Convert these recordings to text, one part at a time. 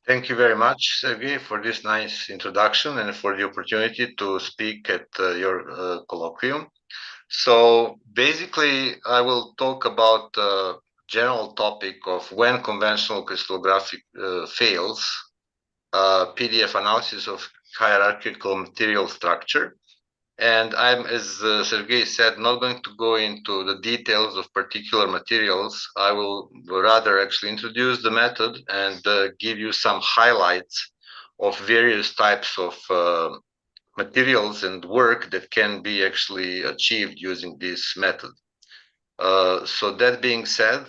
Thank you very much, Sergey, for this nice introduction and for the opportunity to speak at your colloquium. So basically, I will talk about the general topic of when conventional crystallography fails, PDF analysis of hierarchical material structure. And I'm, as Sergey said, not going to go into the details of particular materials. I will rather actually introduce the method and give you some highlights of various types of materials and work that can be actually achieved using this method. So that being said,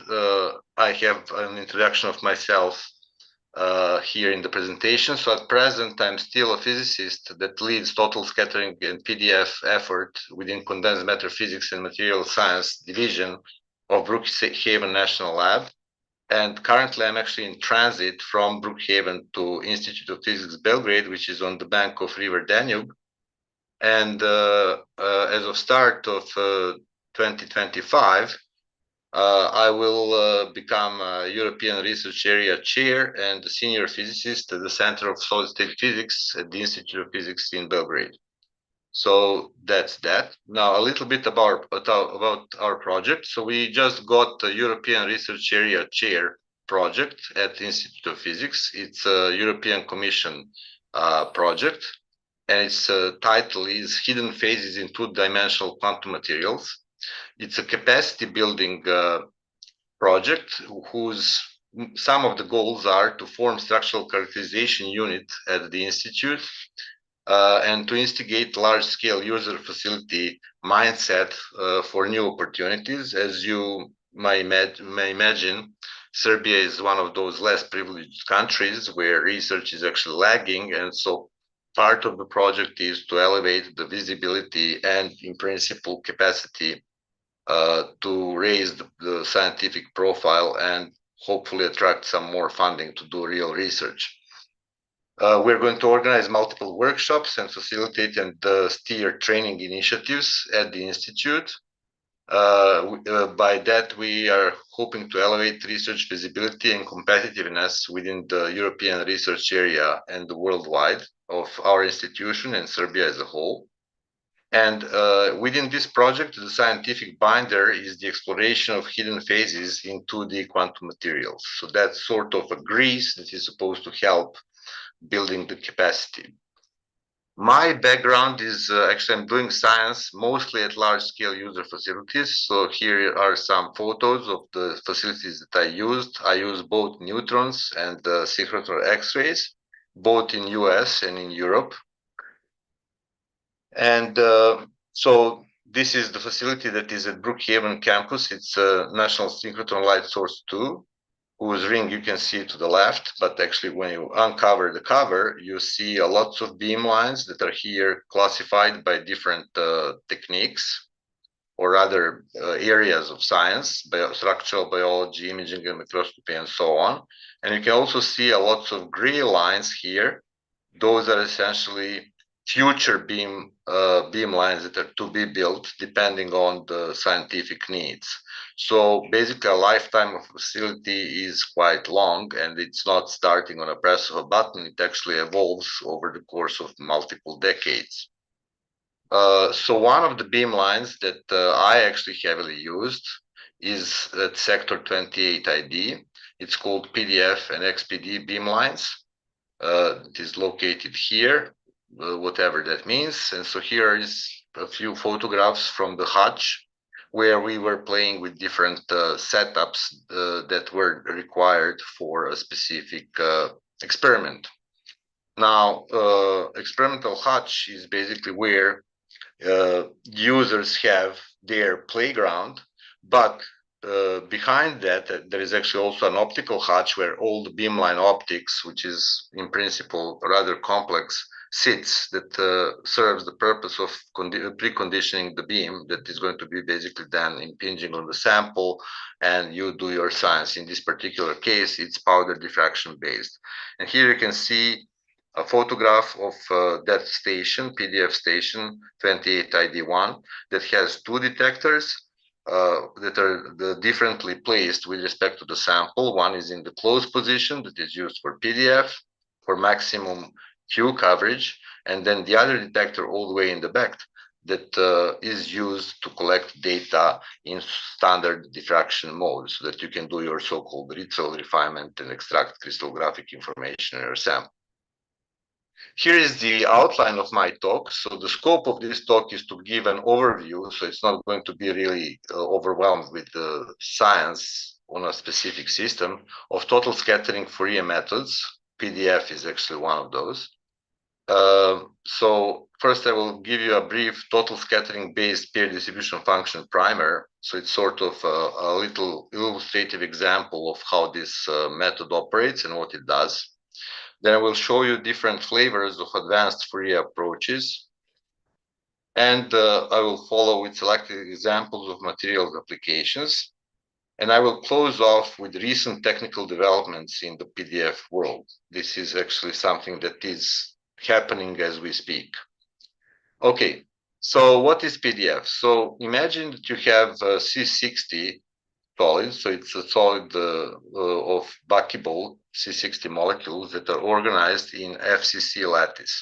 I have an introduction of myself here in the presentation. So at present, I'm still a physicist that leads total scattering and PDF effort within condensed matter physics and material science division of Brookhaven National Lab. And currently, I'm actually in transit from Brookhaven to Institute of Physics Belgrade, which is on the bank of River Danube. And as of start of 2025, I will become a European Research Area Chair and a Senior Physicist at the Center of Solid State Physics at the Institute of Physics in Belgrade. So that's that. Now a little bit about our project. So we just got the European Research Area Chair project at the Institute of Physics. It's a European Commission project, and its title is Hidden Phases in Two-Dimensional Quantum Materials. It's a capacity building project whose some of the goals are to form structural characterization unit at the institute and to instigate large-scale user facility mindset for new opportunities. As you may imagine, Serbia is one of those less privileged countries where research is actually lagging, and so part of the project is to elevate the visibility and, in principle, capacity to raise the scientific profile and hopefully attract some more funding to do real research. We're going to organize multiple workshops and facilitate and steer training initiatives at the Institute. By that, we are hoping to elevate research visibility and competitiveness within the European research area and worldwide of our institution and Serbia as a whole. And within this project, the scientific binder is the exploration of hidden phases in 2D quantum materials. So that's sort of a grease that is supposed to help building the capacity. My background is actually I'm doing science mostly at large-scale user facilities. So here are some photos of the facilities that I used. I use both neutrons and synchrotron X-rays, both in US and in Europe. And so this is the facility that is at Brookhaven campus. It's a National Synchrotron Light Source 2, whose ring you can see to the left. But actually, when you uncover the cover, you see lots of beam lines that are here classified by different techniques or other areas of science, structural biology, imaging and microscopy, and so on. And you can also see lots of gray lines here. Those are essentially future beam lines that are to be built depending on the scientific needs. So basically, a lifetime of a facility is quite long, and it's not starting on a press of a button. It actually evolves over the course of multiple decades. So one of the beam lines that I actually heavily used is at sector 28 ID. It's called PDF and XPD beam lines. It is located here, whatever that means. And so here is a few photographs from the Hutch, where we were playing with different setups that were required for a specific experiment. Now, experimental Hutch is basically where users have their playground, but behind that, there is actually also an optical hatch where all the beamline optics, which is in principle rather complex, sits that serves the purpose of preconditioning the beam that is going to be basically then impinging on the sample, and you do your science. In this particular case, it's powder diffraction based. And here you can see a photograph of that station, PDF station 28ID1, that has two detectors that are differently placed with respect to the sample. One is in the closed position that is used for PDF, for maximum hue coverage, and then the other detector all the way in the back that is used to collect data in standard diffraction mode so that you can do your so-called ritual refinement and extract crystallographic information in your sample. Here is the outline of my talk. So the scope of this talk is to give an overview. So it's not going to be really overwhelmed with the science on a specific system of total scattering Fourier methods. PDF is actually one of those. So first I will give you a brief total scattering based pair distribution function primer. So it's sort of a little illustrative example of how this method operates and what it does. Then I will show you different flavors of advanced Fourier approaches. And I will follow with selected examples of materials applications. And I will close off with recent technical developments in the PDF world. This is actually something that is happening as we speak. Okay, so what is PDF? So imagine that you have C60 solid, so it's a solid of buckable C60 molecules that are organized in FCC lattice.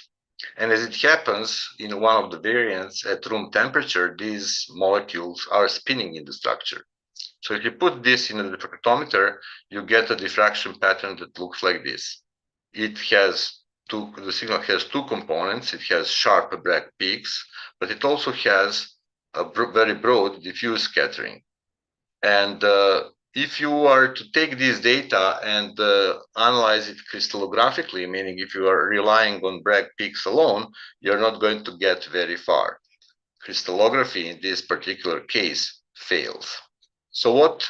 And as it happens, in one of the variants at room temperature, these molecules are spinning in the structure. So if you put this in a diffractometer, you get a diffraction pattern that looks like this. It has the signal has two components. It has sharp Bragg peaks, but it also has a very broad diffuse scattering. And if you are to take this data and analyze it crystallographically, meaning if you are relying on Bragg peaks alone, you're not going to get very far. Crystallography in this particular case fails. So what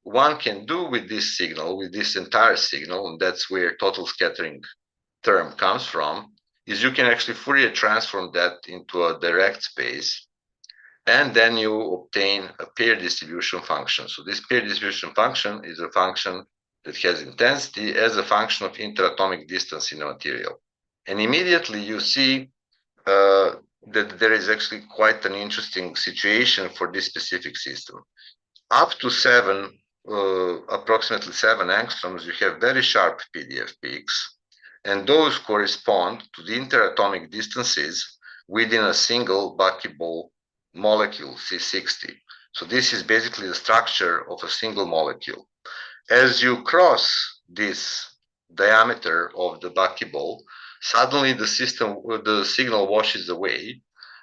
one can do with this signal, with this entire signal, and that's where total scattering term comes from, is you can actually Fourier transform that into a direct space, and then you obtain a pair distribution function. So this pair distribution function is a function that has intensity as a function of interatomic distance in a material. And immediately you see that there is actually quite an interesting situation for this specific system. Up to approximately 7 angstroms, you have very sharp PDF peaks, and those correspond to the interatomic distances within a single buckable molecule, C60. So this is basically the structure of a single molecule. As you cross this diameter of the buckable, suddenly the signal washes away,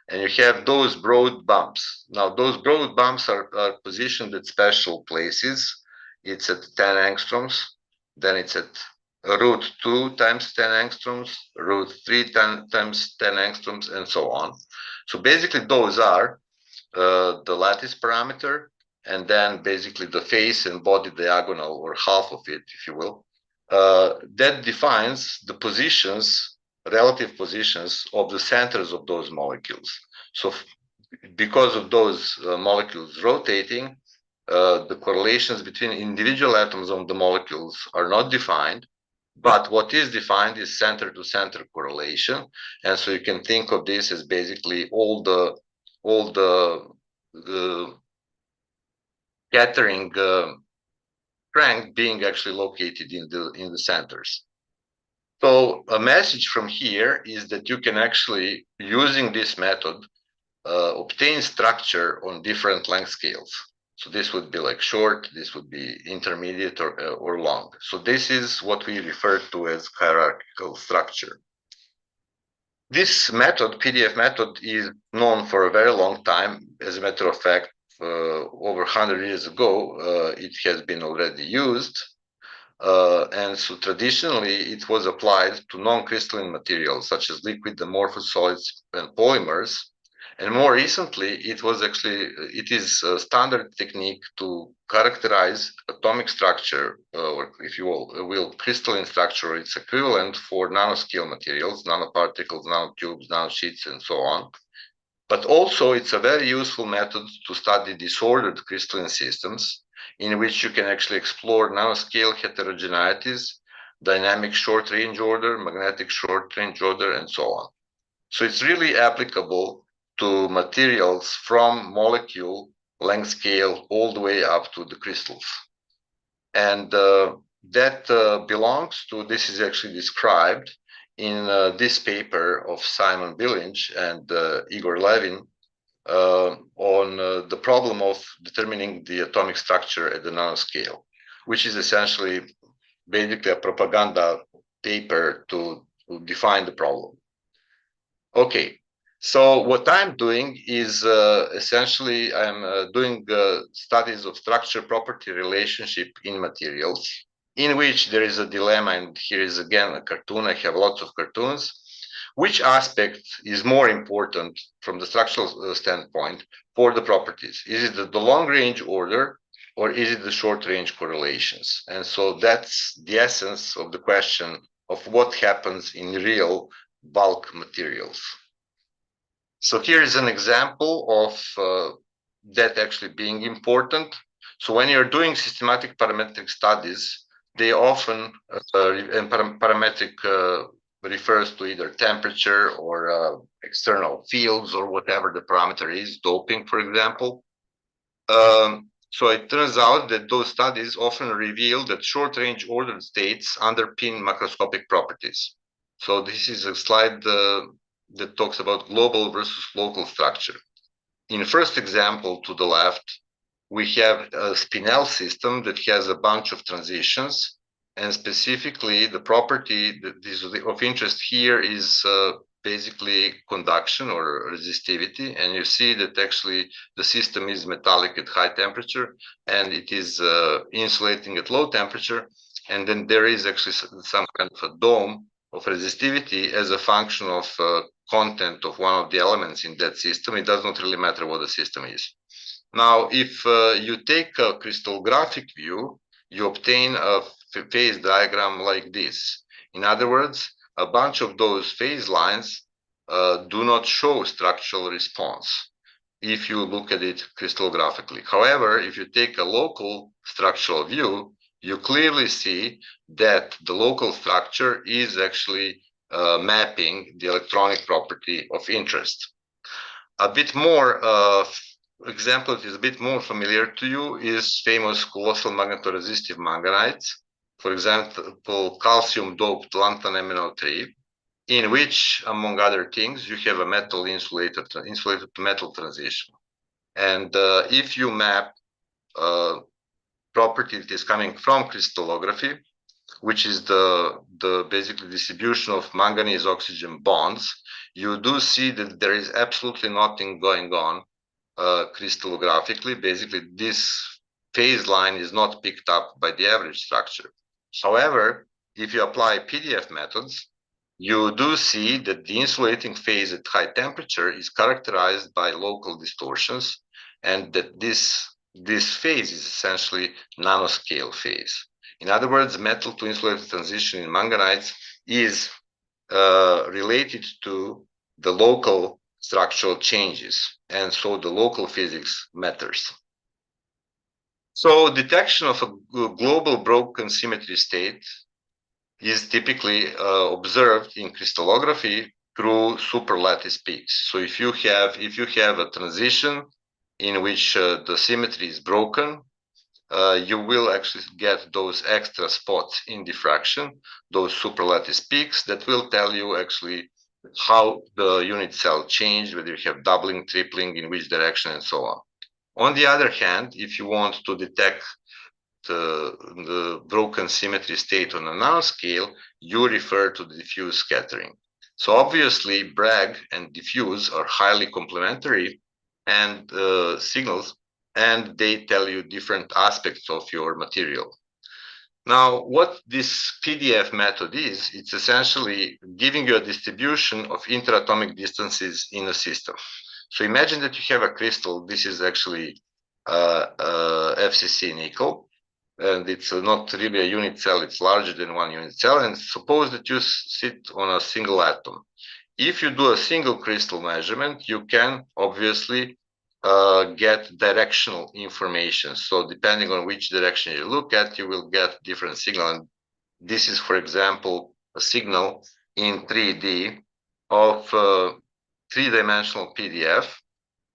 and you have those broad bumps. Now, those broad bumps are positioned at special places. It's at 10 angstroms, then it's at root 2 times 10 angstroms, root 3 times 10 angstroms, and so on. So basically, those are the lattice parameter, and then basically the face and body diagonal, or half of it, if you will. That defines the positions, relative positions of the centers of those molecules. So because of those molecules rotating, the correlations between individual atoms of the molecules are not defined, but what is defined is center-to-center correlation. And so you can think of this as basically all the scattering strength being actually located in the centers. So a message from here is that you can actually, using this method, obtain structure on different length scales. So this would be like short, this would be intermediate or long. So this is what we refer to as hierarchical structure. This method, PDF method, is known for a very long time. As a matter of fact, over 100 years ago, it has been already used. And so traditionally, it was applied to non-crystalline materials, such as liquid, amorphous solids, and polymers. And more recently, it is a standard technique to characterize atomic structure, or if you will, crystalline structure, or its equivalent for nanoscale materials, nanoparticles, nanotubes, nanosheets, and so on. But also, it's a very useful method to study disordered crystalline systems, in which you can actually explore nanoscale heterogeneities, dynamic short-range order, magnetic short-range order, and so on. So it's really applicable to materials from molecule length scale all the way up to the crystals. And that belongs to, this is actually described in this paper of Simon Billinge and Igor Levin on the problem of determining the atomic structure at the nanoscale, which is essentially basically a propaganda paper to define the problem. Okay, so what I'm doing is essentially I'm doing studies of structure property relationship in materials, in which there is a dilemma, and here is again a cartoon. I have lots of cartoons. Which aspect is more important from the structural standpoint for the properties? Is it the long range order, or is it the short range correlations? And so that's the essence of the question of what happens in real bulk materials. So here is an example of that actually being important. So when you're doing systematic parametric studies, they often, and parametric refers to either temperature or external fields or whatever the parameter is, doping, for example. So it turns out that those studies often reveal that short-range ordered states underpin macroscopic properties. So this is a slide that talks about global versus local structure. In the first example to the left, we have a spinel system that has a bunch of transitions, and specifically the property that is of interest here is basically conduction or resistivity. And you see that actually the system is metallic at high temperature and it is insulating at low temperature. And then there is actually some kind of a dome of resistivity as a function of content of one of the elements in that system. It does not really matter what the system is. Now, if you take a crystallographic view, you obtain a phase diagram like this. In other words, a bunch of those phase lines do not show structural response if you look at it crystallographically. However, if you take a local structural view, you clearly see that the local structure is actually mapping the electronic property of interest. A bit more example that is a bit more familiar to you is famous colossal magnetoresistive manganites, for example, calcium-doped lanthanum MnO3, in which, among other things, you have a metal insulated to metal transition. And if you map property that is coming from crystallography, which is the basically distribution of manganese oxygen bonds, you do see that there is absolutely nothing going on crystallographically. Basically, this phase line is not picked up by the average structure. However, if you apply PDF methods, you do see that the insulating phase at high temperature is characterized by local distortions, and that this phase is essentially nanoscale phase. In other words, metal to insulated transition in manganites is related to the local structural changes, and so the local physics matters. So detection of a global broken symmetry state is typically observed in crystallography through superlattice peaks. So if you have a transition in which the symmetry is broken, you will actually get those extra spots in diffraction, those superlattice peaks that will tell you actually how the unit cell changed, whether you have doubling, tripling, in which direction, and so on. On the other hand, if you want to detect the broken symmetry state on a nanoscale, you refer to the diffuse scattering. So obviously, Bragg and diffuse are highly complementary and signals, and they tell you different aspects of your material. Now, what this PDF method is, it's essentially giving you a distribution of interatomic distances in a system. So imagine that you have a crystal. This is actually FCC nickel, and it's not really a unit cell. It's larger than one unit cell. And suppose that you sit on a single atom. If you do a single crystal measurement, you can obviously get directional information. So depending on which direction you look at, you will get different signal. And this is, for example, a signal in 3D of three-dimensional PDF.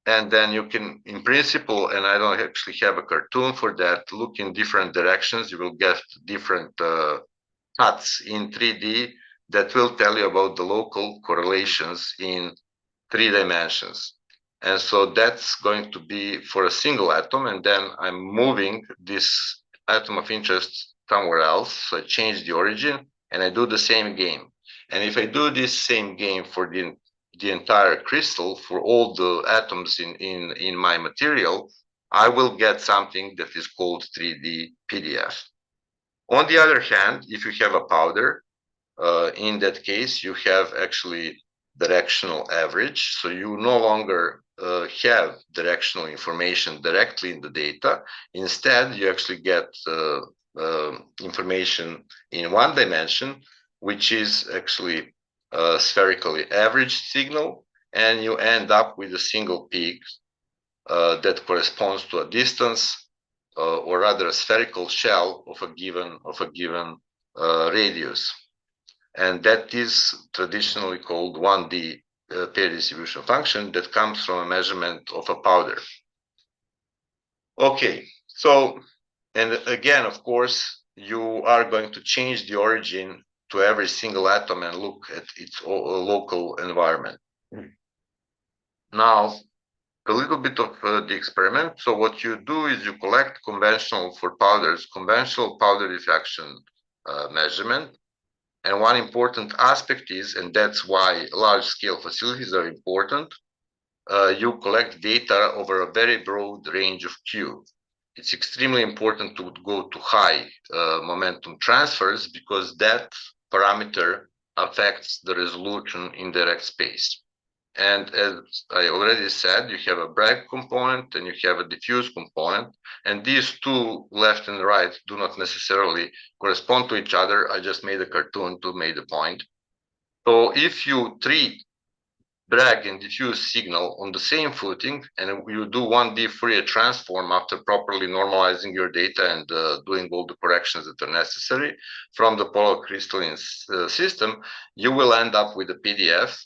And then you can, in principle, and I don't actually have a cartoon for that, look in different directions. You will get different cuts in 3D that will tell you about the local correlations in 3 dimensions. And so that's going to be for a single atom, and then I'm moving this atom of interest somewhere else. So I change the origin and I do the same game. And if I do this same game for the entire crystal, for all the atoms in my material, I will get something that is called 3D PDF. On the other hand, if you have a powder, in that case, you have actually directional average. So you no longer have directional information directly in the data. Instead, you actually get information in 1 dimension, which is actually a spherically averaged signal, and you end up with a single peak that corresponds to a distance, or rather a spherical shell of a given radius. And that is traditionally called 1D pair distribution function that comes from a measurement of a powder. Okay, so, and again, of course, you are going to change the origin to every single atom and look at its local environment. Now, a little bit of the experiment. So what you do is you collect conventional for powders, conventional powder diffraction measurement. And one important aspect is, and that's why large-scale facilities are important, you collect data over a very broad range of Q. It's extremely important to go to high momentum transfers because that parameter affects the resolution in direct space. And as I already said, you have a Bragg component and you have a diffuse component. And these two, left and right, do not necessarily correspond to each other. I just made a cartoon to make the point. So if you treat Bragg and diffuse signal on the same footing, and you do 1D Fourier transform after properly normalizing your data and doing all the corrections that are necessary from the polar crystalline system, you will end up with a PDF,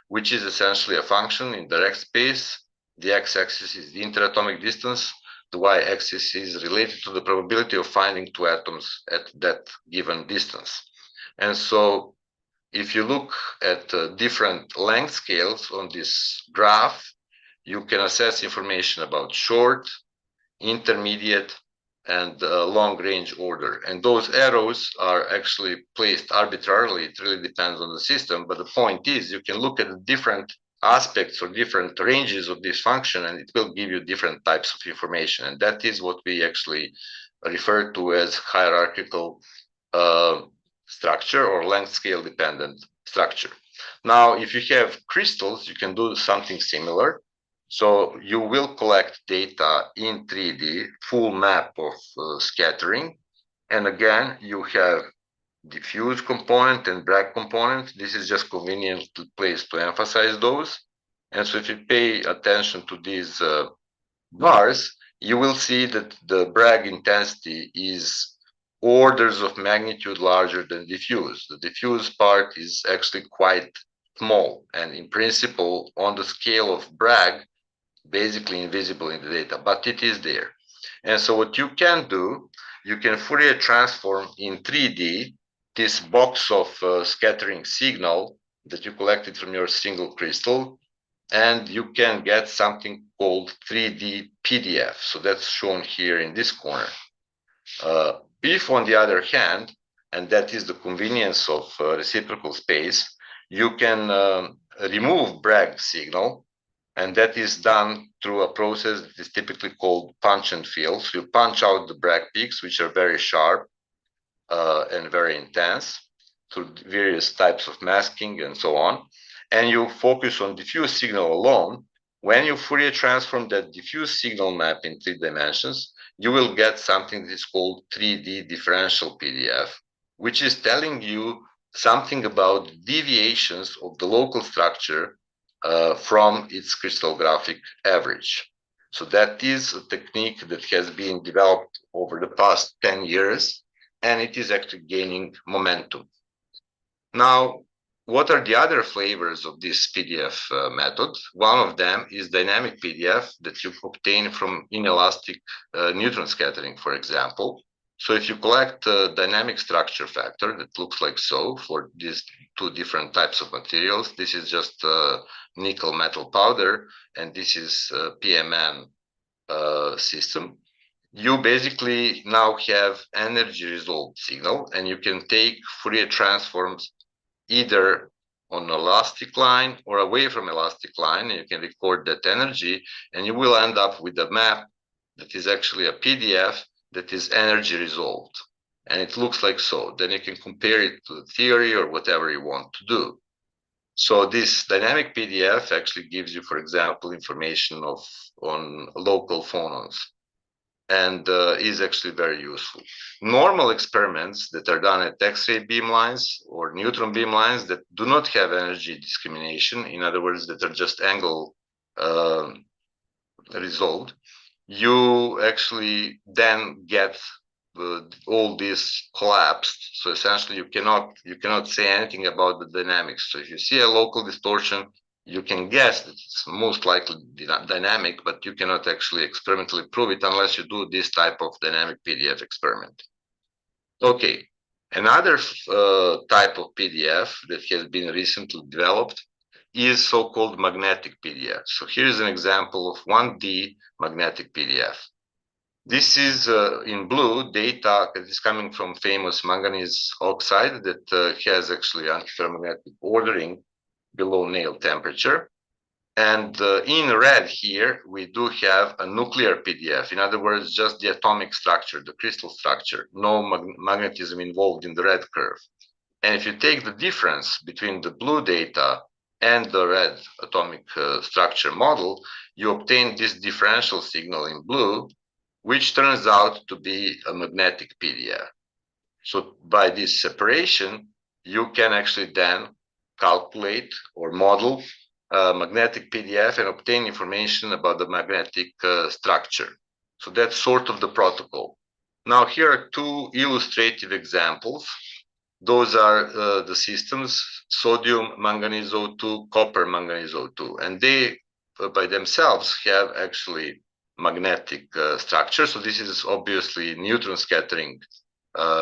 which is essentially a function in direct space. The x-axis is the interatomic distance. The y-axis is related to the probability of finding 2 atoms at that given distance. And so if you look at different length scales on this graph, you can assess information about short, intermediate, and long range order. And those arrows are actually placed arbitrarily. It really depends on the system. But the point is, you can look at the different aspects or different ranges of this function, and it will give you different types of information. And that is what we actually refer to as hierarchical structure or length scale dependent structure. Now, if you have crystals, you can do something similar. So you will collect data in 3D, full map of scattering. And again, you have diffuse component and Bragg component. This is just convenient place to emphasize those. And so if you pay attention to these bars, you will see that the Bragg intensity is orders of magnitude larger than diffuse. The diffuse part is actually quite small, and in principle, on the scale of Bragg, basically invisible in the data, but it is there. And so what you can do, you can Fourier transform in 3D this box of scattering signal that you collected from your single crystal, and you can get something called 3D PDF. So that's shown here in this corner. If, on the other hand, and that is the convenience of reciprocal space, you can remove Bragg signal, and that is done through a process that is typically called punch and fill. So you punch out the Bragg peaks, which are very sharp and very intense, through various types of masking and so on, and you focus on diffuse signal alone. When you Fourier transform that diffuse signal map in 3 dimensions, you will get something that is called 3D differential PDF, which is telling you something about deviations of the local structure from its crystallographic average. So that is a technique that has been developed over the past 10 years, and it is actually gaining momentum. Now, what are the other flavors of this PDF method? One of them is dynamic PDF that you obtain from inelastic neutron scattering, for example. So if you collect a dynamic structure factor that looks like so for these two different types of materials, this is just nickel metal powder, and this is PMN system. You basically now have energy resolved signal, and you can take Fourier transforms either on elastic line or away from elastic line, and you can record that energy, and you will end up with a map that is actually a PDF that is energy resolved. And it looks like so. Then you can compare it to the theory or whatever you want to do. So this dynamic PDF actually gives you, for example, information on local phonons, and is actually very useful. Normal experiments that are done at X-ray beamlines or neutron beamlines that do not have energy discrimination, in other words, that are just angle resolved, you actually then get all this collapsed. So essentially, you cannot say anything about the dynamics. So if you see a local distortion, you can guess that it's most likely dynamic, but you cannot actually experimentally prove it unless you do this type of dynamic PDF experiment. Okay, another type of PDF that has been recently developed is so-called magnetic PDF. So here's an example of 1D magnetic PDF. This is in blue data that is coming from famous manganese oxide that has actually antiferromagnetic ordering below nail temperature. And in red here, we do have a nuclear PDF. In other words, just the atomic structure, the crystal structure, no magnetism involved in the red curve. And if you take the difference between the blue data and the red atomic structure model, you obtain this differential signal in blue, which turns out to be a magnetic PDF. So by this separation, you can actually then calculate or model a magnetic PDF and obtain information about the magnetic structure. So that's sort of the protocol. Now here are two illustrative examples. Those are the systems, sodium manganese O2, copper manganese O2, and they by themselves have actually magnetic structure. So this is obviously neutron scattering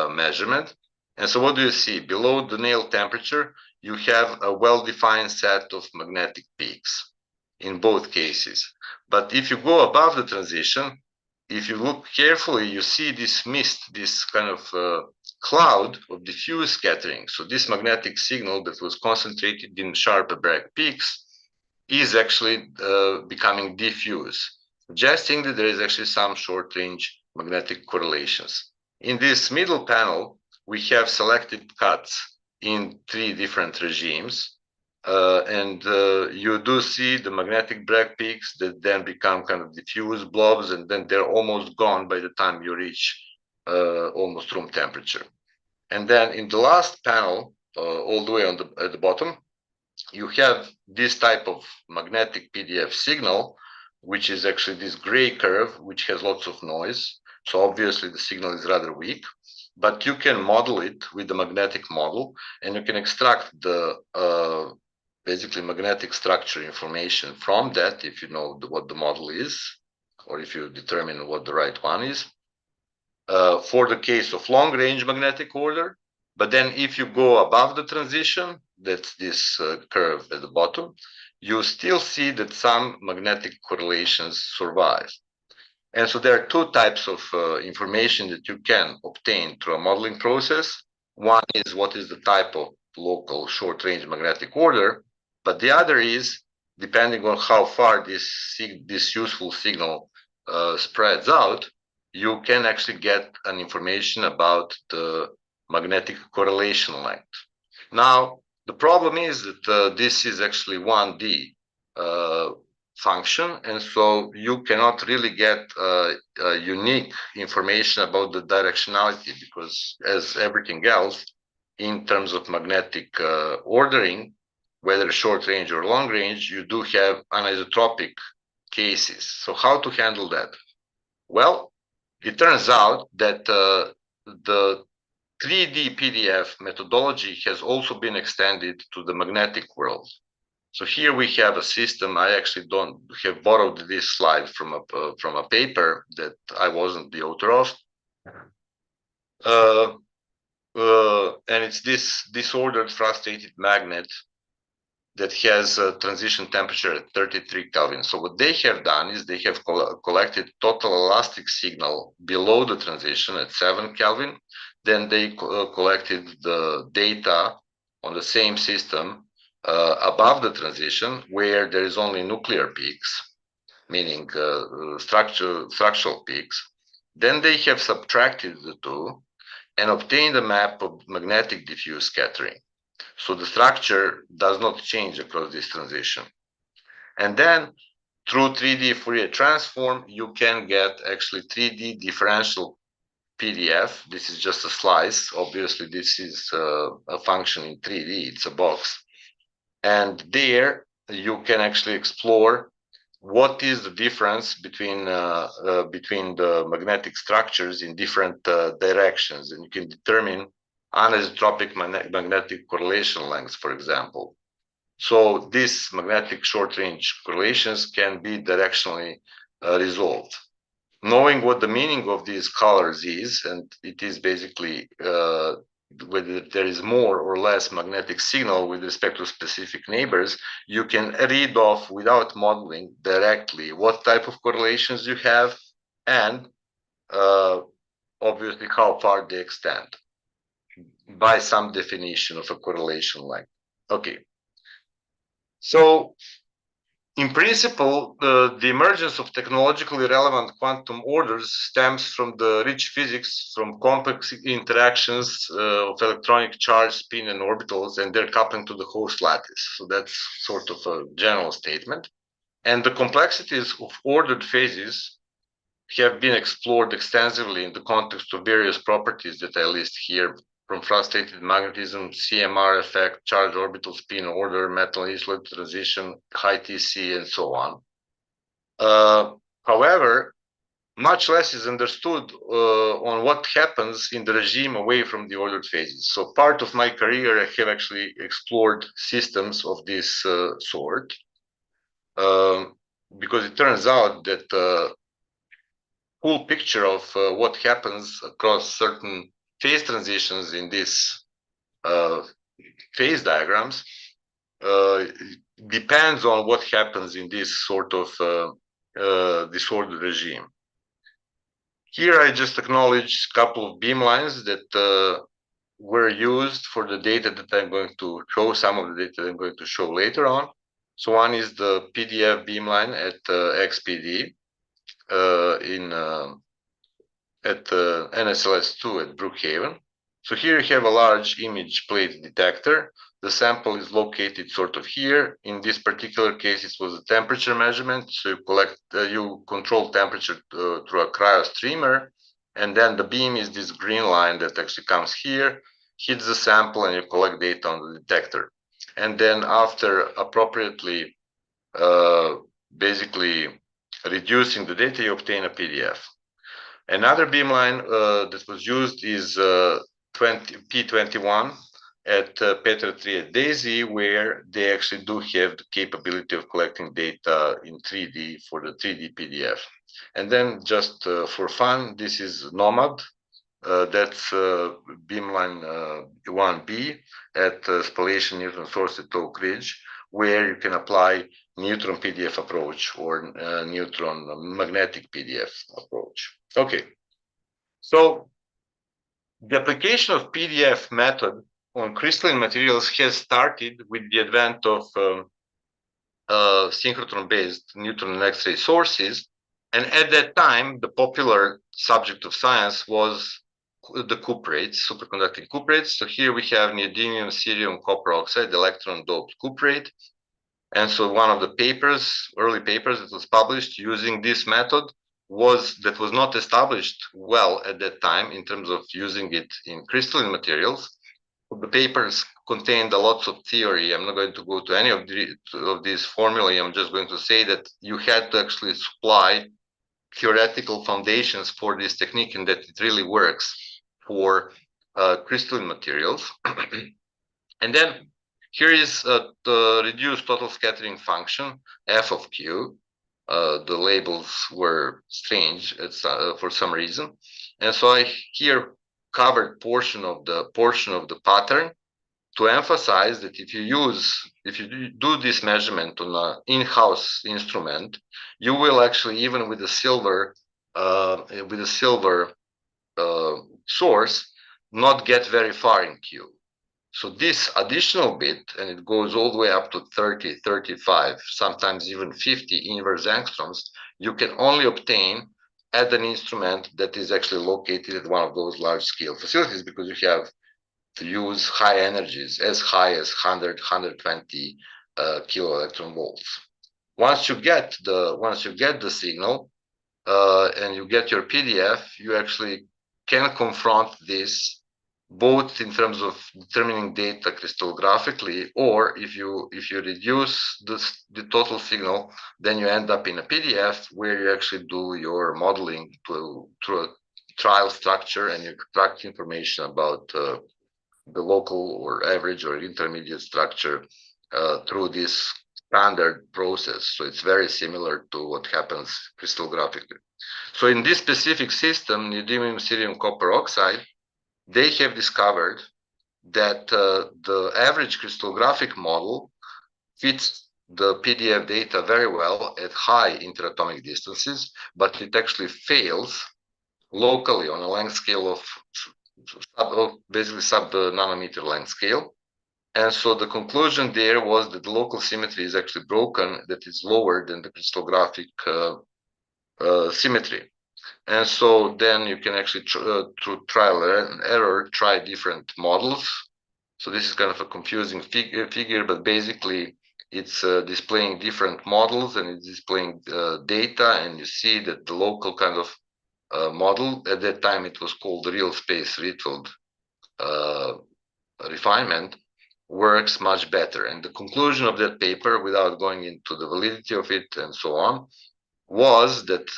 measurement. And so what do you see? Below the nail temperature, you have a well-defined set of magnetic peaks in both cases. But if you go above the transition, if you look carefully, you see this mist, this kind of cloud of diffuse scattering. So this magnetic signal that was concentrated in sharp Bragg peaks is actually becoming diffuse, suggesting that there is actually some short-range magnetic correlations. In this middle panel, we have selected cuts in 3 different regimes. And you do see the magnetic Bragg peaks that then become kind of diffuse blobs, and then they're almost gone by the time you reach almost room temperature. And then in the last panel, all the way at the bottom, you have this type of magnetic PDF signal, which is actually this gray curve, which has lots of noise. So obviously the signal is rather weak, but you can model it with the magnetic model, and you can extract the basically magnetic structure information from that if you know what the model is, or if you determine what the right one is, for the case of long-range magnetic order. But then if you go above the transition, that's this curve at the bottom, you still see that some magnetic correlations survive. And so there are 2 types of information that you can obtain through a modeling process. One is what is the type of local short-range magnetic order, but the other is, depending on how far this useful signal spreads out, you can actually get an information about the magnetic correlation length. Now, the problem is that this is actually 1D function, and so you cannot really get unique information about the directionality, because as everything else, in terms of magnetic ordering, whether short range or long range, you do have anisotropic cases. So how to handle that? Well, it turns out that the 3D PDF methodology has also been extended to the magnetic world. So here we have a system. I actually don't have borrowed this slide from a paper that I wasn't the author of. And it's this disordered frustrated magnet that has a transition temperature at 33 Kelvin. So what they have done is they have collected total elastic signal below the transition at 7 Kelvin. Then they collected the data on the same system above the transition, where there is only nuclear peaks, meaning structural peaks. Then they have subtracted the two and obtained a map of magnetic diffuse scattering. So the structure does not change across this transition. And then through 3D Fourier transform, you can get actually 3D differential PDF. This is just a slice. Obviously, this is a function in 3D. It's a box. And there you can actually explore what is the difference between the magnetic structures in different directions. And you can determine anisotropic magnetic correlation lengths, for example. So these magnetic short-range correlations can be directionally resolved. Knowing what the meaning of these colors is, and it is basically whether there is more or less magnetic signal with respect to specific neighbors, you can read off without modeling directly what type of correlations you have and obviously how far they extend by some definition of a correlation length. Okay. So in principle, the emergence of technologically relevant quantum orders stems from the rich physics from complex interactions of electronic charge, spin, and orbitals and their coupling to the host lattice. So that's sort of a general statement. And the complexities of ordered phases have been explored extensively in the context of various properties that I list here, from frustrated magnetism, CMR effect, charge orbital spin order, metal isolate transition, high TC, and so on. However, much less is understood on what happens in the regime away from the ordered phases. So part of my career, I have actually explored systems of this sort, because it turns out that full picture of what happens across certain phase transitions in these phase diagrams depends on what happens in this sort of disordered regime. Here I just acknowledge a couple of beamlines that were used for the data that I'm going to show, some of the data I'm going to show later on. So one is the PDF beamline at XPD at NSLS2 at Brookhaven. So here you have a large image plate detector. The sample is located sort of here. In this particular case, it was a temperature measurement. So you control temperature through a cryo streamer, and then the beam is this green line that actually comes here, hits the sample, and you collect data on the detector. And then after appropriately, basically reducing the data, you obtain a PDF. Another beamline that was used is P21 at Petra 3 at DAISY, where they actually do have the capability of collecting data in 3D for the 3D PDF. And then just for fun, this is Nomad. That's beamline 1B at Spallation Neutron Source at Oak Ridge, where you can apply neutron PDF approach or neutron magnetic PDF approach. Okay, so the application of PDF method on crystalline materials has started with the advent of synchrotron-based neutron and X-ray sources, and at that time, the popular subject of science was the cuprates, superconducting cuprates. So here we have neodymium, cerium, copper oxide, electron-doped cuprate. And so one of the papers, early papers that was published using this method was not established well at that time in terms of using it in crystalline materials. The papers contained a lot of theory. I'm not going to go to any of these formulae. I'm just going to say that you had to actually supply theoretical foundations for this technique and that it really works for crystalline materials. And then here is the reduced total scattering function, f of q. The labels were strange for some reason. And so I here covered portion of the pattern to emphasize that if you do this measurement on an in-house instrument, you will actually, even with a silver source, not get very far in Q. So this additional bit, and it goes all the way up to 30, 35, sometimes even 50 inverse angstroms, you can only obtain at an instrument that is actually located at one of those large scale facilities, because you have to use high energies as high as 100, 120 kilo electron volts. Once you get the signal and you get your PDF, you actually can confront this both in terms of determining data crystallographically, or if you reduce the total signal, then you end up in a PDF where you actually do your modeling through a trial structure, and you extract information about the local or average or intermediate structure through this standard process. So it's very similar to what happens crystallographically. So in this specific system, neodymium cerium copper oxide, they have discovered that the average crystallographic model fits the PDF data very well at high interatomic distances, but it actually fails locally on a length scale of basically sub the nanometer length scale. And so the conclusion there was that the local symmetry is actually broken, that is lower than the crystallographic symmetry. And so then you can actually, through trial and error, try different models. So this is kind of a confusing figure, but basically it's displaying different models, and it's displaying data, and you see that the local kind of model, at that time it was called real space Rietveld refinement, works much better. And the conclusion of that paper, without going into the validity of it and so on, was that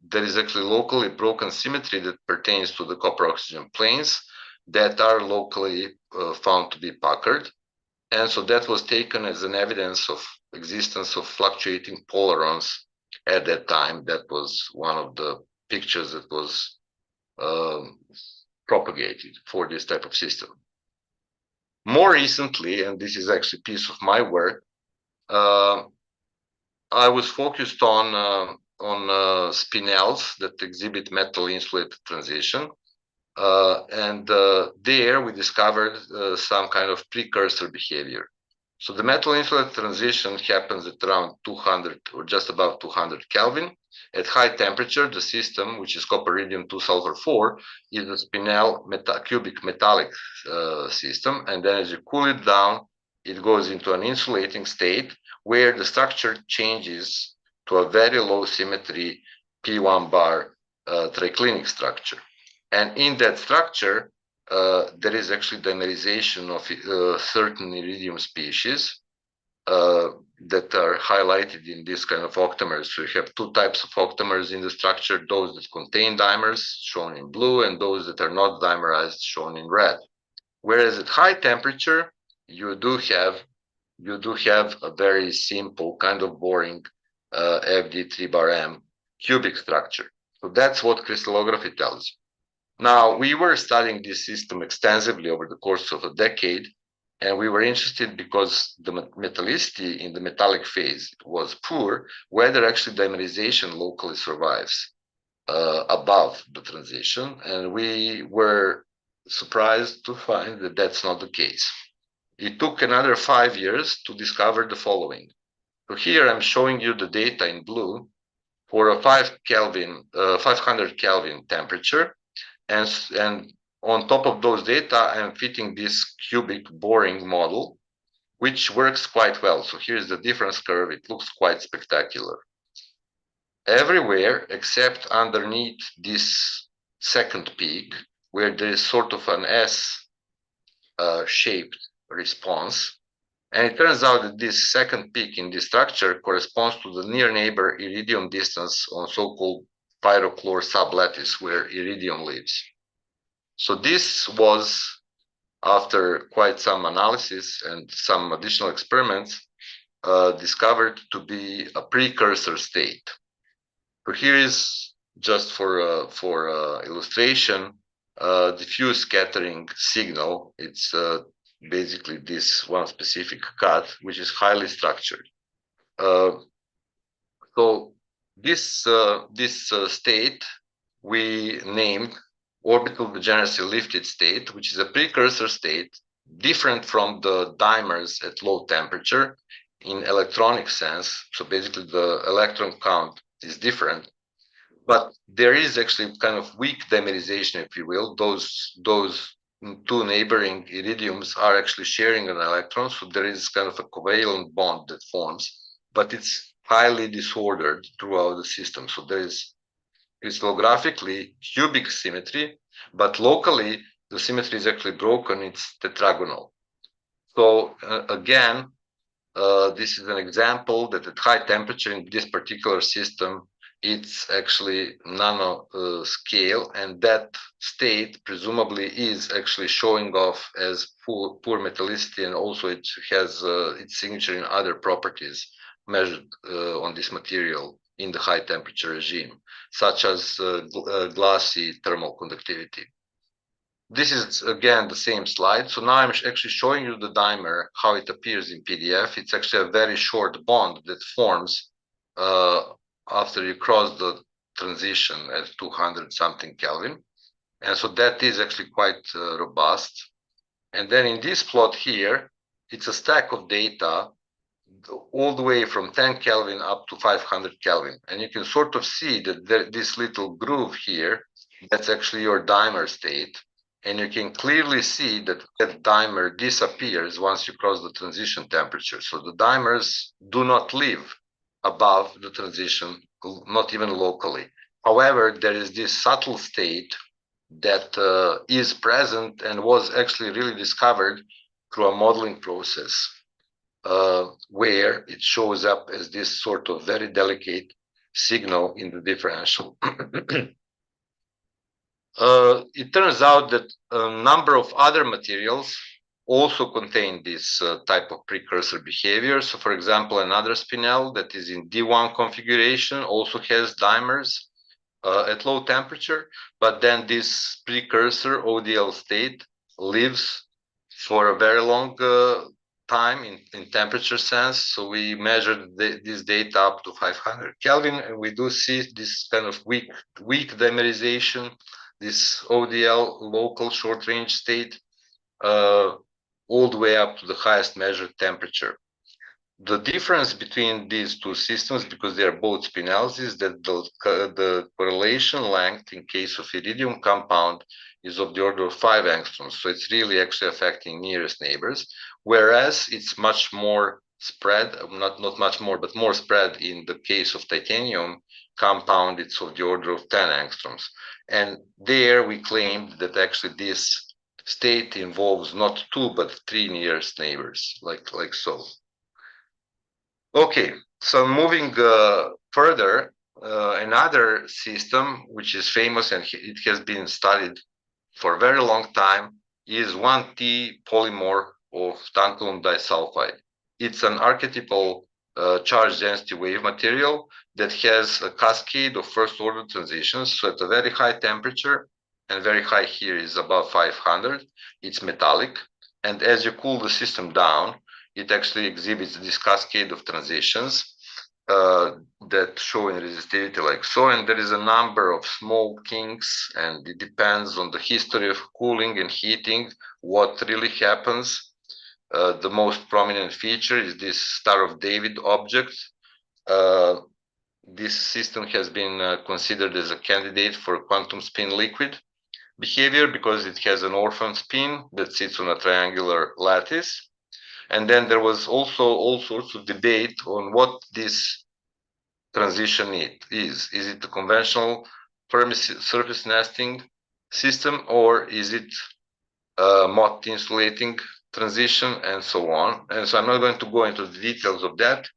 there is actually locally broken symmetry that pertains to the copper oxygen planes that are locally found to be puckered. And so that was taken as an evidence of existence of fluctuating polarons at that time. That was one of the pictures that was propagated for this type of system. More recently, and this is actually a piece of my work, I was focused on spinels that exhibit metal insulated transition. And there we discovered some kind of precursor behavior. So the metal insulated transition happens at around 200 or just above 200 Kelvin. At high temperature, the system, which is copper radium 2 sulfur 4, is a spinel cubic metallic system. And then as you cool it down, it goes into an insulating state where the structure changes to a very low symmetry P1 bar triclinic structure. And in that structure, there is actually dimerization of certain iridium species that are highlighted in this kind of octamers. So you have two types of octamers in the structure, those that contain dimers, shown in blue, and those that are not dimerized, shown in red. Whereas at high temperature, you do have a very simple, kind of boring FD3 bar M cubic structure. So that's what crystallography tells you. Now, we were studying this system extensively over the course of a decade, and we were interested because the metallicity in the metallic phase was poor, whether actually dimerization locally survives above the transition. And we were surprised to find that that's not the case. It took another 5 years to discover the following. So here I'm showing you the data in blue for a 500 Kelvin temperature. And on top of those data, I'm fitting this cubic boring model, which works quite well. So here's the difference curve. It looks quite spectacular. Everywhere except underneath this second peak, where there is sort of an S-shaped response. And it turns out that this second peak in this structure corresponds to the near neighbor iridium distance on so-called pyrochlore sublattice, where iridium lives. So this was, after quite some analysis and some additional experiments, discovered to be a precursor state. So here is just for illustration, diffuse scattering signal. It's basically this one specific cut, which is highly structured. So this state we named orbital degeneracy lifted state, which is a precursor state, different from the dimers at low temperature in electronic sense. So basically the electron count is different, but there is actually kind of weak dimerization, if you will. Those two neighboring iridiums are actually sharing an electron, so there is kind of a covalent bond that forms, but it's highly disordered throughout the system. So there is crystallographically cubic symmetry, but locally the symmetry is actually broken. It's tetragonal. So again, this is an example that at high temperature in this particular system, it's actually nano scale, and that state presumably is actually showing off as poor metallicity, and also it has its signature in other properties measured on this material in the high temperature regime, such as glassy thermal conductivity. This is again the same slide. So now I'm actually showing you the dimer, how it appears in PDF. It's actually a very short bond that forms after you cross the transition at 200 something Kelvin. And so that is actually quite robust. And then in this plot here, it's a stack of data all the way from 10 Kelvin up to 500 Kelvin. And you can sort of see that this little groove here, that's actually your dimer state. And you can clearly see that that dimer disappears once you cross the transition temperature. So the dimers do not live above the transition, not even locally. However, there is this subtle state that is present and was actually really discovered through a modeling process, where it shows up as this sort of very delicate signal in the differential. It turns out that a number of other materials also contain this type of precursor behavior. So for example, another spinel that is in D1 configuration also has dimers at low temperature, but then this precursor ODL state lives for a very long time in temperature sense. So we measured this data up to 500 Kelvin, and we do see this kind of weak dimerization, this ODL local short range state, all the way up to the highest measured temperature. The difference between these two systems, because they are both spinels, is that the correlation length in case of iridium compound is of the order of 5 angstroms. So it's really actually affecting nearest neighbors, whereas it's much more spread, not much more, but more spread in the case of titanium compound, it's of the order of 10 angstroms. And there we claimed that actually this state involves not 2, but 3 nearest neighbors, like so. Okay, so moving further, another system which is famous and it has been studied for a very long time is 1T polymer of tantalum disulfide. It's an archetypal charge density wave material that has a cascade of first order transitions. So at a very high temperature, and very high here is above 500, it's metallic. And as you cool the system down, it actually exhibits this cascade of transitions that show in resistivity like so. And there is a number of small kinks, and it depends on the history of cooling and heating, what really happens. The most prominent feature is this Star of David object. This system has been considered as a candidate for quantum spin liquid behavior because it has an orphan spin that sits on a triangular lattice. And then there was also all sorts of debate on what this transition is. Is it a conventional Fermi surface nesting system, or is it a Mott insulating transition, and so on? And so I'm not going to go into the details of that,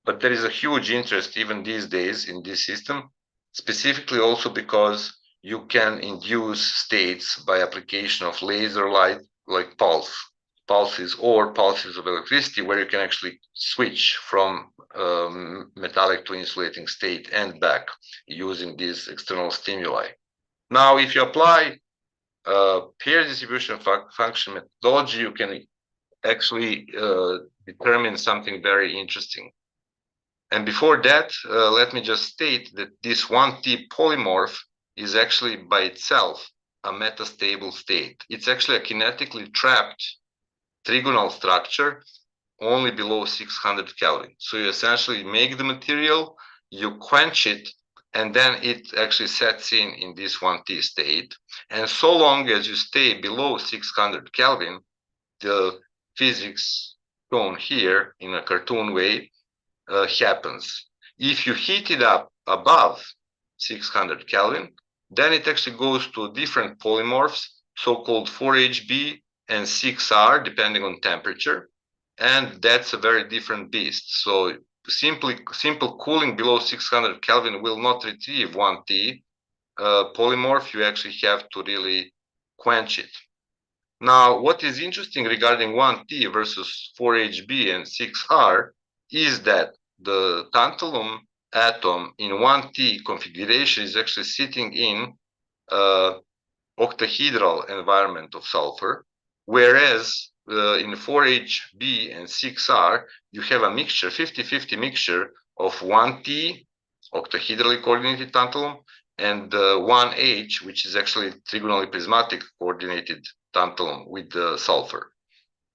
but there is a huge interest even these days in this system, specifically also because you can induce states by application of laser light, like pulses or pulses of electricity, where you can actually switch from metallic to insulating state and back using these external stimuli. Now, if you apply pair distribution function methodology, you can actually determine something very interesting. And before that, let me just state that this 1T polymorph is actually by itself a metastable state. It's actually a kinetically trapped trigonal structure only below 600 Kelvin. So you essentially make the material, you quench it, and then it actually sets in this 1T state. And so long as you stay below 600 Kelvin, the physics shown here in a cartoon way happens. If you heat it up above 600 Kelvin, then it actually goes to different polymorphs, so-called 4HB and 6R, depending on temperature. And that's a very different beast. So simple cooling below 600 Kelvin will not retrieve 1T polymorph. You actually have to really quench it. Now, what is interesting regarding 1T versus 4HB and 6R is that the tantalum atom in 1T configuration is actually sitting in octahedral environment of sulfur, whereas in 4HB and 6R, you have a mixture, 50-50 mixture of 1T, octahedrally coordinated tantalum, and 1H, which is actually trigonally prismatic coordinated tantalum with the sulfur.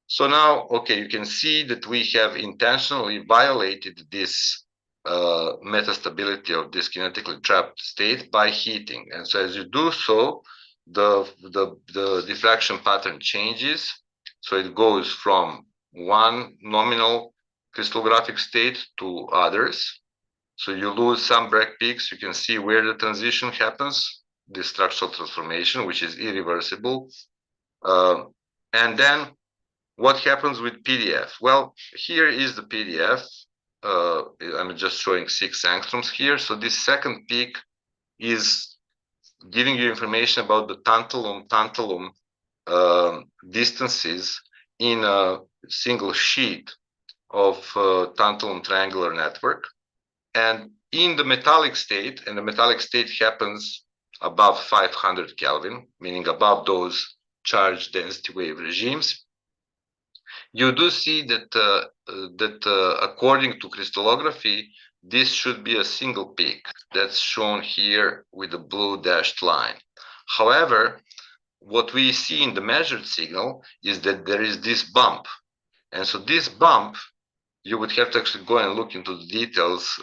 So now, okay, you can see that we have intentionally violated this metastability of this kinetically trapped state by heating. And so as you do so, the diffraction pattern changes. So it goes from one nominal crystallographic state to others. So you lose some break peaks. You can see where the transition happens, the structural transformation, which is irreversible. And then what happens with PDF? Well, here is the PDF. I'm just showing 6 angstroms here. So this second peak is giving you information about the tantalum distances in a single sheet of tantalum triangular network. And in the metallic state, and the metallic state happens above 500 Kelvin, meaning above those charge density wave regimes, you do see that according to crystallography, this should be a single peak that's shown here with the blue dashed line. However, what we see in the measured signal is that there is this bump. And so this bump, you would have to actually go and look into the details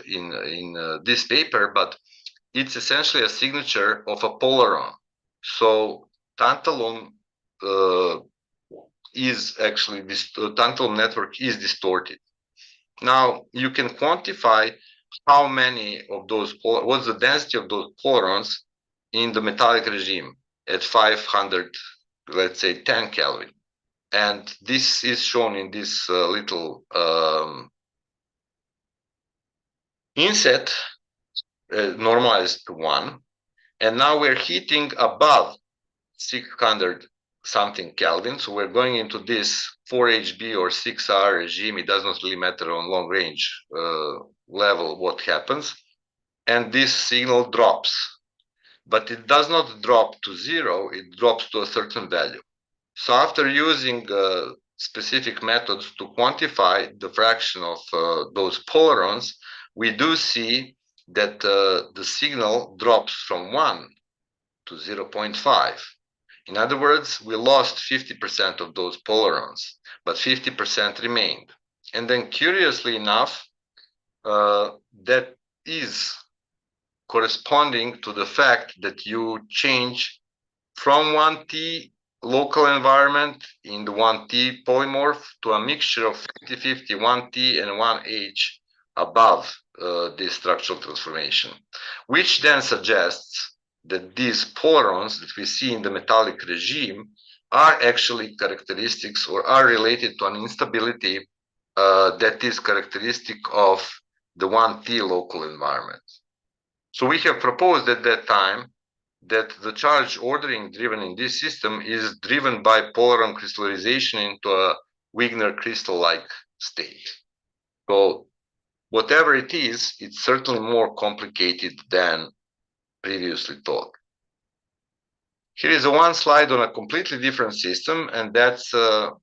in this paper, but it's essentially a signature of a polaron. So tantalum is actually, this tantalum network is distorted. Now you can quantify how many of those, what's the density of those polarons in the metallic regime at 500, let's say 10 Kelvin. And this is shown in this little inset, normalized to 1. And now we're heating above 600 something Kelvin. So we're going into this 4HB or 6R regime. It does not really matter on long range level what happens. And this signal drops. But it does not drop to 0. It drops to a certain value. So after using specific methods to quantify the fraction of those polarons, we do see that the signal drops from 1 to 0.5. In other words, we lost 50% of those polarons, but 50% remained. And then curiously enough, that is corresponding to the fact that you change from 1T local environment in the 1T polymorph to a mixture of 50-50 1T and 1H above this structural transformation, which then suggests that these polarons that we see in the metallic regime are actually characteristics or are related to an instability that is characteristic of the 1T local environment. So we have proposed at that time that the charge ordering driven in this system is driven by polaron crystallization into a Wigner crystal-like state. So whatever it is, it's certainly more complicated than previously thought. Here is one slide on a completely different system, and that's no,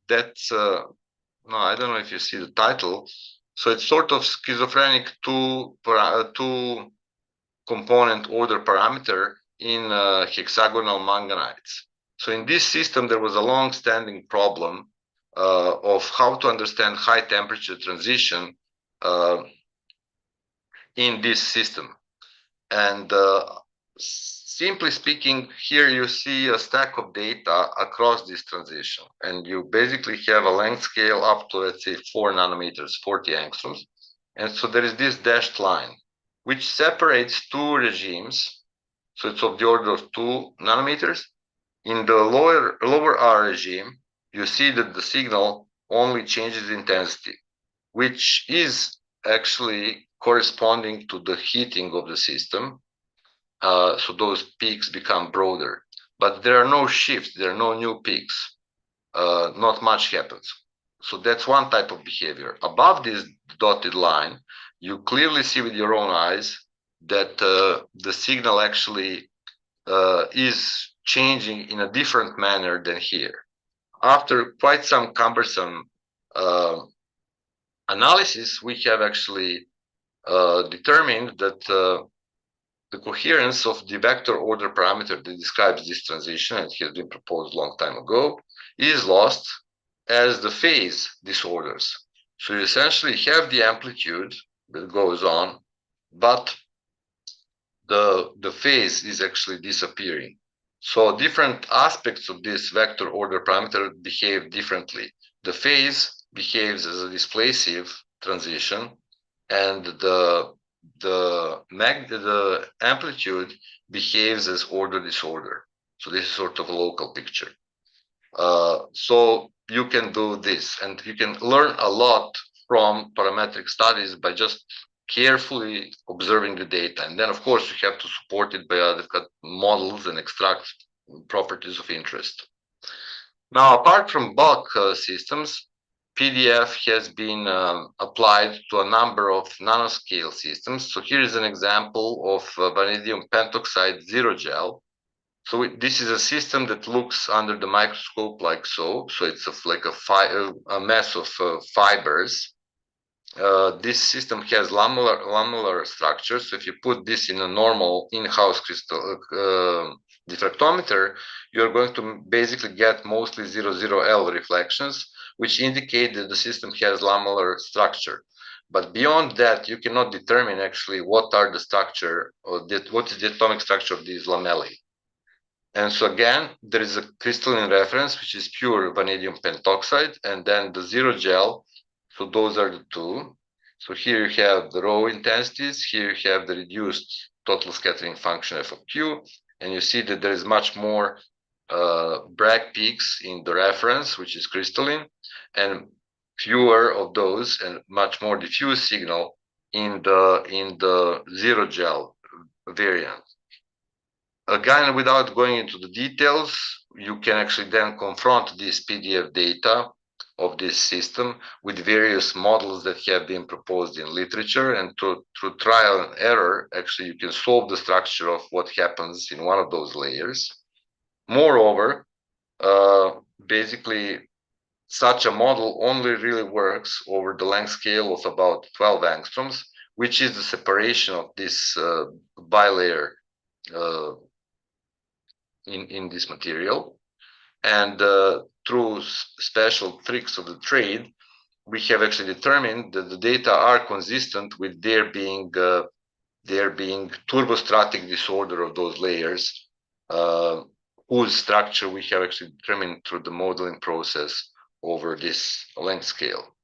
I don't know if you see the title. So it's sort of schizophrenic two component order parameter in hexagonal manganites. So in this system, there was a long-standing problem of how to understand high temperature transition in this system. And simply speaking, here you see a stack of data across this transition. And you basically have a length scale up to, let's say, 4 nanometers, 40 angstroms. And so there is this dashed line, which separates two regimes. So it's of the order of 2 nanometers. In the lower R regime, you see that the signal only changes intensity, which is actually corresponding to the heating of the system. So those peaks become broader, but there are no shifts, there are no new peaks. Not much happens. So that's one type of behavior. Above this dotted line, you clearly see with your own eyes that the signal actually is changing in a different manner than here. After quite some cumbersome analysis, we have actually determined that the coherence of the vector order parameter that describes this transition, and has been proposed a long time ago, is lost as the phase disorders. So you essentially have the amplitude that goes on, but the phase is actually disappearing. So different aspects of this vector order parameter behave differently. The phase behaves as a displacive transition, and the amplitude behaves as order disorder. So this is sort of a local picture. So you can do this, and you can learn a lot from parametric studies by just carefully observing the data. And then, of course, you have to support it by adequate models and extract properties of interest. Now, apart from bulk systems, PDF has been applied to a number of nanoscale systems. So here is an example of vanadium pentoxide zero gel. So this is a system that looks under the microscope like so. So it's like a mass of fibers. This system has lamellar structure. So if you put this in a normal in-house crystal diffractometer, you're going to basically get mostly 00L reflections, which indicate that the system has lamellar structure. But beyond that, you cannot determine actually what are the structure, or what is the atomic structure of these lamellae. And so again, there is a crystalline reference, which is pure vanadium pentoxide, and then the zero gel. So those are the two. So here you have the raw intensities. Here you have the reduced total scattering function f of q. And you see that there is much more Bragg peaks in the reference, which is crystalline, and fewer of those, and much more diffuse signal in the zero gel variant. Again, without going into the details, you can actually then confront this PDF data of this system with various models that have been proposed in literature, and through trial and error, actually you can solve the structure of what happens in one of those layers. Moreover, basically, such a model only really works over the length scale of about 12 angstroms, which is the separation of this bilayer in this material. And through special tricks of the trade, we have actually determined that the data are consistent with there being turbostratic disorder of those layers, whose structure we have actually determined through the modeling process over this length scale.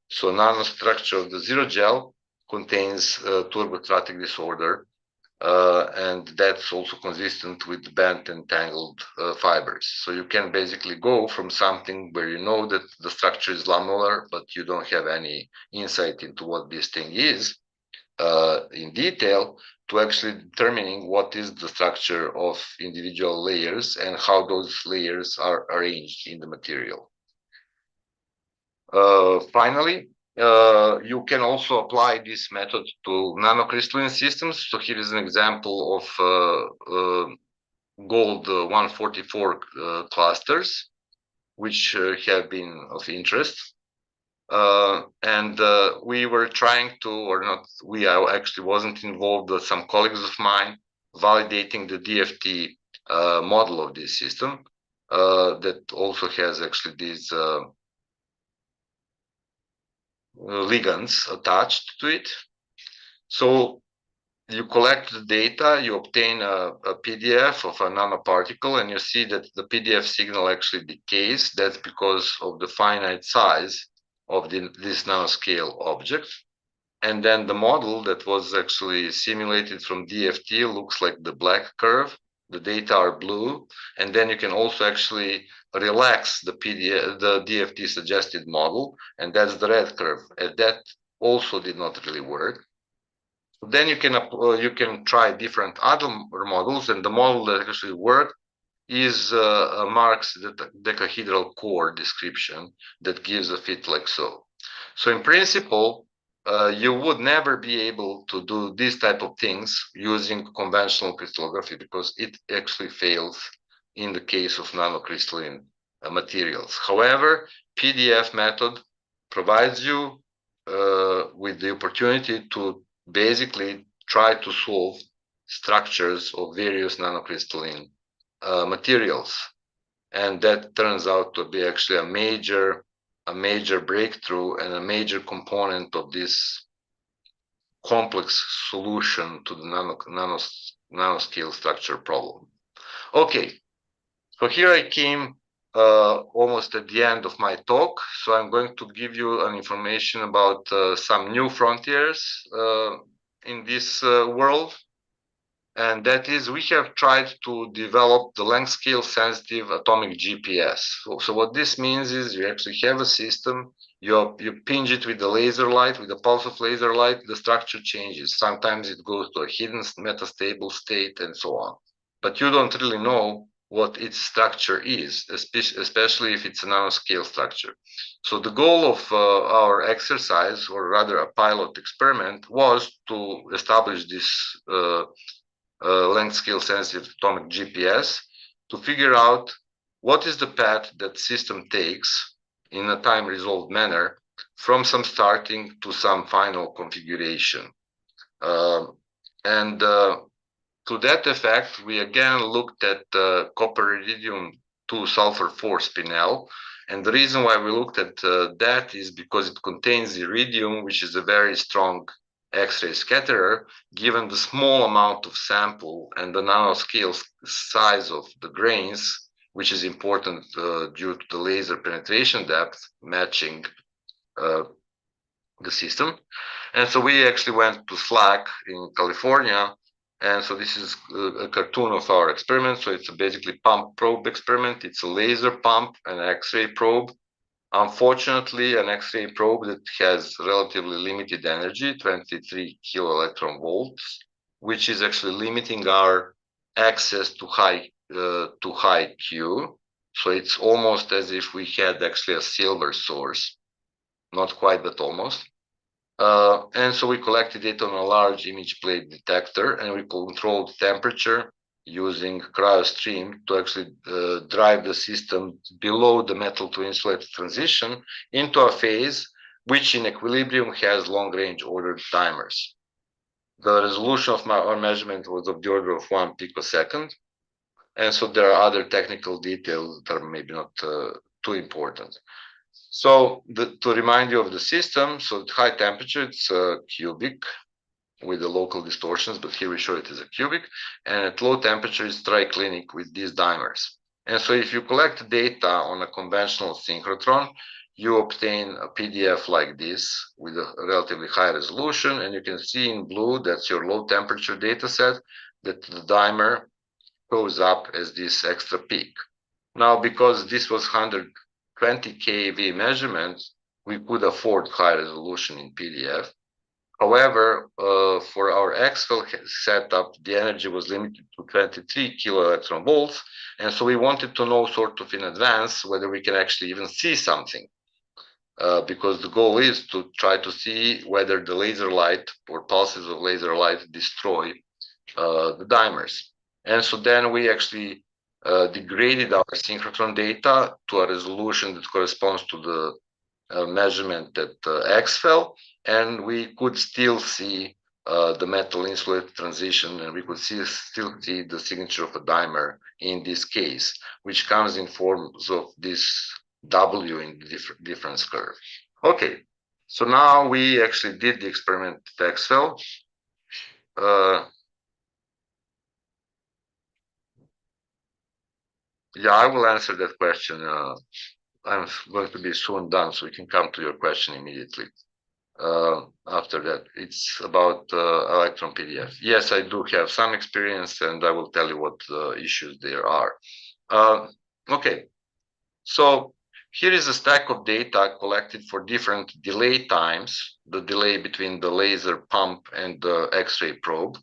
So nanostructure of the zero gel contains turbostratic disorder, and that's also consistent with bent and tangled fibers. So you can basically go from something where you know that the structure is lamellar, but you don't have any insight into what this thing is, in detail to actually determining what is the structure of individual layers and how those layers are arranged in the material. Finally, you can also apply this method to nanocrystalline systems. So here is an example of gold 144 clusters, which have been of interest. We were trying to, or not, I actually wasn't involved, with some colleagues of mine validating the DFT model of this system that also has actually these ligands attached to it. So you collect the data, you obtain a PDF of a nanoparticle, and you see that the PDF signal actually decays. That's because of the finite size of this nanoscale object. And then the model that was actually simulated from DFT looks like the black curve. The data are blue. And then you can also actually relax the DFT suggested model, and that's the red curve. And that also did not really work. Then you can try different other models, and the model that actually worked is Mark's decahedral core description that gives a fit like so. So in principle, you would never be able to do these type of things using conventional crystallography because it actually fails in the case of nanocrystalline materials. However, PDF method provides you with the opportunity to basically try to solve structures of various nanocrystalline materials, and that turns out to be actually a major breakthrough and a major component of this complex solution to the nanoscale structure problem. Okay, so here I came almost at the end of my talk. So I'm going to give you an information about some new frontiers in this world. And that is, we have tried to develop the length scale sensitive atomic GPS. So what this means is you actually have a system, you pinch it with the laser light, with the pulse of laser light, the structure changes. Sometimes it goes to a hidden metastable state and so on. But you don't really know what its structure is, especially if it's a nanoscale structure. So the goal of our exercise, or rather a pilot experiment, was to establish this length scale sensitive atomic GPS to figure out what is the path that system takes in a time resolved manner from some starting to some final configuration. To that effect, we again looked at copper iridium 2 sulfur 4 spinel. And the reason why we looked at that is because it contains iridium, which is a very strong X-ray scatterer, given the small amount of sample and the nanoscale size of the grains, which is important due to the laser penetration depth matching the system. And so we actually went to SLAC in California. And so this is a cartoon of our experiment. So it's basically pump probe experiment. It's a laser pump, an X-ray probe. Unfortunately, an X-ray probe that has relatively limited energy, 23 kilo electron volts, which is actually limiting our access to high Q. So it's almost as if we had actually a silver source, not quite, but almost. And so we collected it on a large image plate detector, and we controlled temperature using cryostream to actually drive the system below the metal to insulated transition into a phase which in equilibrium has long-range ordered timers. The resolution of our measurement was of the order of 1 picosecond. And so there are other technical details that are maybe not too important. So to remind you of the system, so at high temperature, it's cubic with the local distortions, but here we show it as a cubic. And at low temperature, it's triclinic with these dimers. And so if you collect data on a conventional synchrotron, you obtain a PDF like this with a relatively high resolution. And you can see in blue, that's your low temperature data set, that the dimer goes up as this extra peak. Now, because this was 120 keV measurements, we could afford high resolution in PDF. However, for our XFEL setup, the energy was limited to 23 kilo electron volts. And so we wanted to know sort of in advance whether we can actually even see something. Because the goal is to try to see whether the laser light or pulses of laser light destroy the dimers. And so then we actually degraded our synchrotron data to a resolution that corresponds to the measurement at XFEL, and we could still see the metal insulated transition, and we could still see the signature of a dimer in this case, which comes in forms of this W in the difference curve. Okay, so now we actually did the experiment at XFEL. Yeah, I will answer that question. I'm going to be soon done, so we can come to your question immediately. After that, it's about electron PDF. Yes, I do have some experience, and I will tell you what issues there are. Okay, so here is a stack of data collected for different delay times, the delay between the laser pump and the X-ray probe.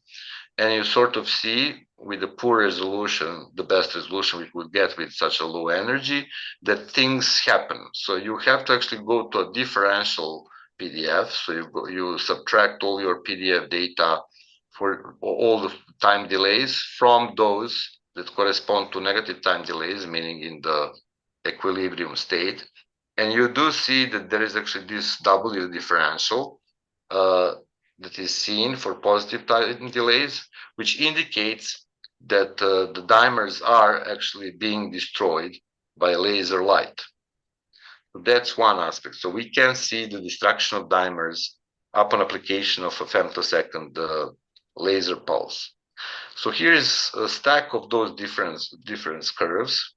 And you sort of see with the poor resolution, the best resolution we could get with such a low energy, that things happen. So you have to actually go to a differential PDF. So you subtract all your PDF data for all the time delays from those that correspond to negative time delays, meaning in the equilibrium state. And you do see that there is actually this W differential that is seen for positive time delays, which indicates that the dimers are actually being destroyed by laser light. So that's one aspect. So we can see the destruction of dimers upon application of a femtosecond laser pulse. So here is a stack of those difference curves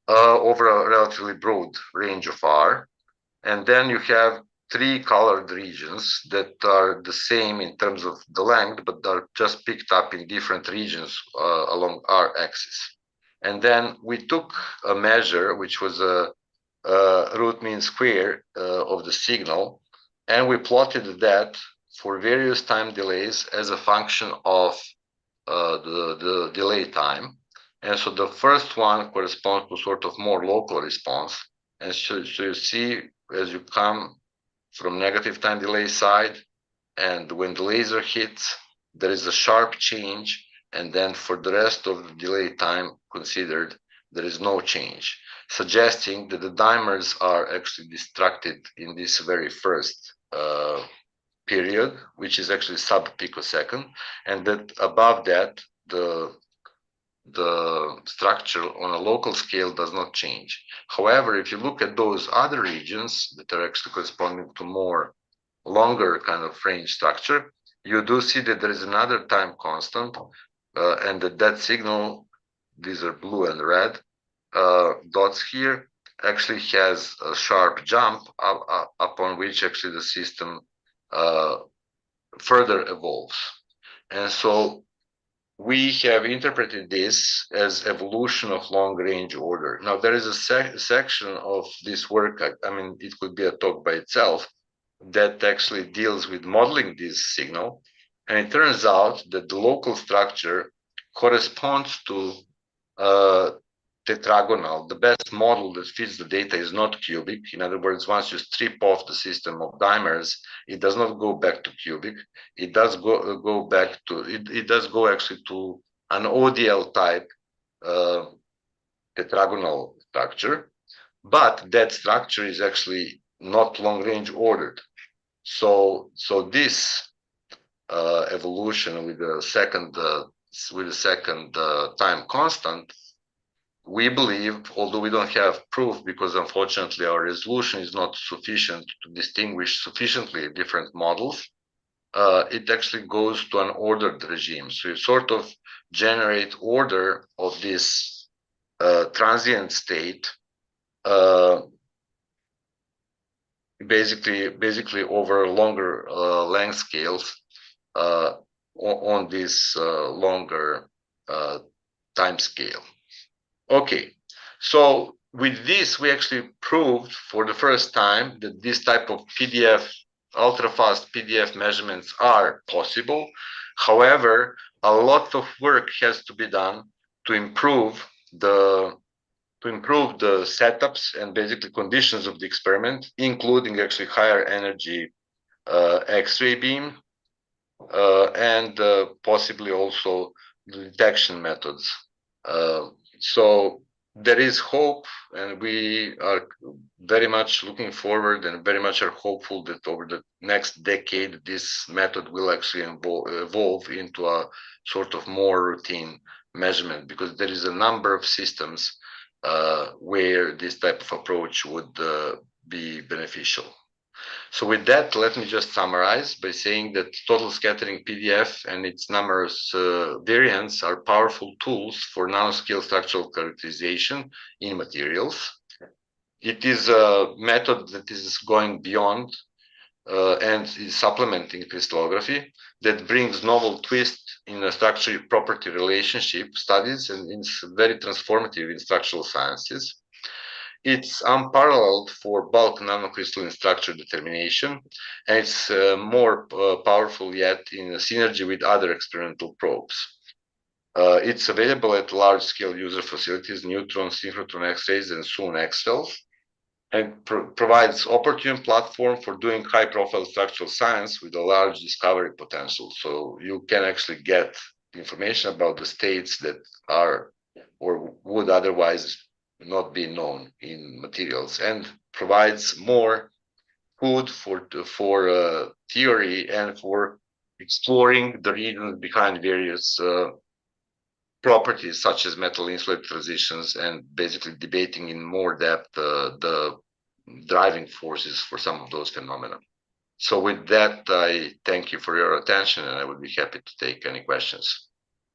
over a relatively broad range of R. And then you have three colored regions that are the same in terms of the length, but are just picked up in different regions along our axis. And then we took a measure, which was a root mean square of the signal, and we plotted that for various time delays as a function of the delay time. And so the first one corresponds to sort of more local response. And so you see, as you come from negative time delay side, and when the laser hits, there is a sharp change. And then for the rest of the delay time considered, there is no change, suggesting that the dimers are actually distracted in this very first period, which is actually sub-picosecond, and that above that, the structure on a local scale does not change. However, if you look at those other regions that are actually corresponding to more longer kind of range structure, you do see that there is another time constant, and that signal, these are blue and red dots here, actually has a sharp jump upon which actually the system further evolves. And so we have interpreted this as evolution of long range order. Now, there is a section of this work, I mean, it could be a talk by itself, that actually deals with modeling this signal. And it turns out that the local structure corresponds to tetragonal. The best model that fits the data is not cubic. In other words, once you strip off the system of dimers, it does not go back to cubic. It does go back to, it does go actually to an ODL type tetragonal structure, but that structure is actually not long range ordered. So this evolution with the second time constant, we believe, although we don't have proof because unfortunately our resolution is not sufficient to distinguish sufficiently different models, it actually goes to an ordered regime. So you sort of generate order of this transient state basically over longer length scales on this longer time scale. Okay, so with this, we actually proved for the first time that this type of PDF ultra-fast PDF measurements are possible. However, a lot of work has to be done to improve the setups and basically conditions of the experiment, including actually higher energy X-ray beam and possibly also the detection methods. So there is hope, and we are very much looking forward and very much are hopeful that over the next decade, this method will actually evolve into a sort of more routine measurement, because there is a number of systems where this type of approach would be beneficial. So with that, let me just summarize by saying that total scattering PDF and its numerous variants are powerful tools for nanoscale structural characterization in materials. It is a method that is going beyond and is supplementing crystallography that brings novel twist in a structure property relationship studies, and is very transformative in structural sciences. It's unparalleled for bulk nanocrystalline structure determination, and it's more powerful yet in synergy with other experimental probes. It's available at large-scale user facilities, neutron, synchrotron X-rays, and soon X-cells, and provides opportune platform for doing high-profile structural science with a large discovery potential. So you can actually get information about the states that are or would otherwise not be known in materials, and provides more food for theory and for exploring the reasons behind various properties such as metal insulate transitions, and basically debating in more depth the driving forces for some of those phenomena. So with that, I thank you for your attention, and I would be happy to take any questions.